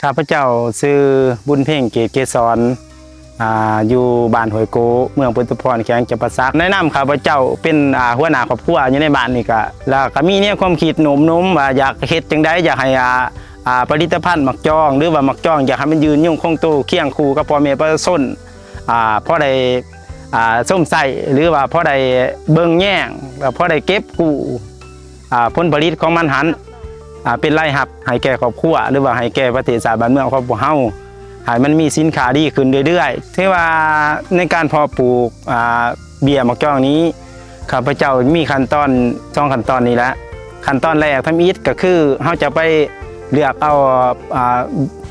ข้าพเจ้าซื้อบุญเพ่งเกศเกษรอยู่บ้านหอยโกเมืองปุถุพรแขวงจำปาสักแนะนำข้าพเจ้าเป็นหัวหน้าครอบครัวอยู่ในบ้านนี่ก็แล้วก็มีเนี่ยความคิดหนุ่มว่าอยากเฮ็ดจังไดอยากให้ผลิตภัณฑ์หมักจ้องหรือว่าหมักจ้องอยากให้มันยืนยงคงตัวเคียงคู่กับพ่อแม่ประชาชนเพราะใดส้มใส่หรือว่าเพราะใดเบิ่งแย่งเพราะใดเก็บกู้ผลผลิตของมันหันเป็นรายรับให้แก่ครอบครัวหรือว่าให้แก่ประเทศชาติบ้านเมืองของพวกเฮาให้มันมีสินค้าดีขึ้นเรื่อยๆที่ว่าในการเพาะปลูกเบี้ยหมักจ้องนี้ข้าพเจ้ามีขั้นตอน2ขั้นตอนนี้แหละขั้นตอนแรกทำอิฐก็คือเฮาจะไปเลือกเอา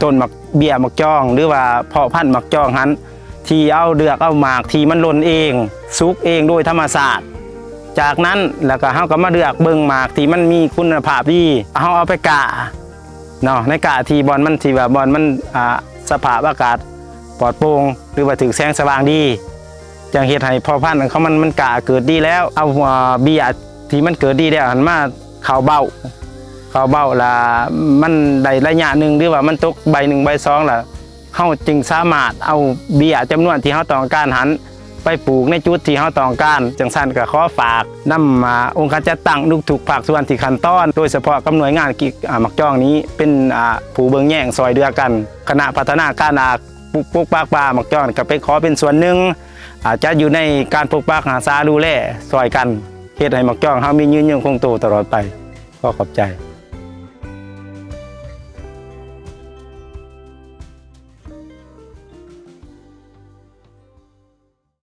ต้นหมักเบี้ยหมักจ้องหรือว่าเพาะพันธุ์หมักจ้องหันที่เอาเลือกเอาหมากที่มันหล่นเองสุกเองโดยธรรมชาติจากนั้นแล้วก็เฮาก็มาเลือกเบิ่งหมากที่มันมีคุณภาพดีเฮาเอาไปกะเนาะในกะที่บอนมันที่ว่าบอนมันสภาพอากาศปลอดโปร่งหรือว่าถึงแสงสว่างดีจังเฮ็ดให้พ่อพันธุ์เขามันกะเกิดดีแล้วเอาเบี้ยที่มันเกิดดีแล้วหันมาเข้าเบ้าละมันได้ระยะหนึ่งหรือว่ามันตกใบ1ใบ2ล่ะเฮาจึงสามารถเอาเบี้ยจำนวนที่เฮาต้องการหันไปปลูกในจุดที่เฮาต้องการจังซั่นก็ขอฝากนำองค์การจัดตั้งทุกภาคส่วนที่ขั้นตอนโดยเฉพาะกับหน่วยงานหมักจ้องนี้เป็นผู้เบิ่งแย่งซอยเดือกันคณะพัฒนาการปลูกป่าหมักจ้องก็ไปขอเป็นส่วนหนึ่งจะอยู่ในการปลูกป่าหาสาดูแลซอยกันเฮ็ดให้หมักจ้องเฮามียืนยงคงโตตลอดไปขอขอบใจ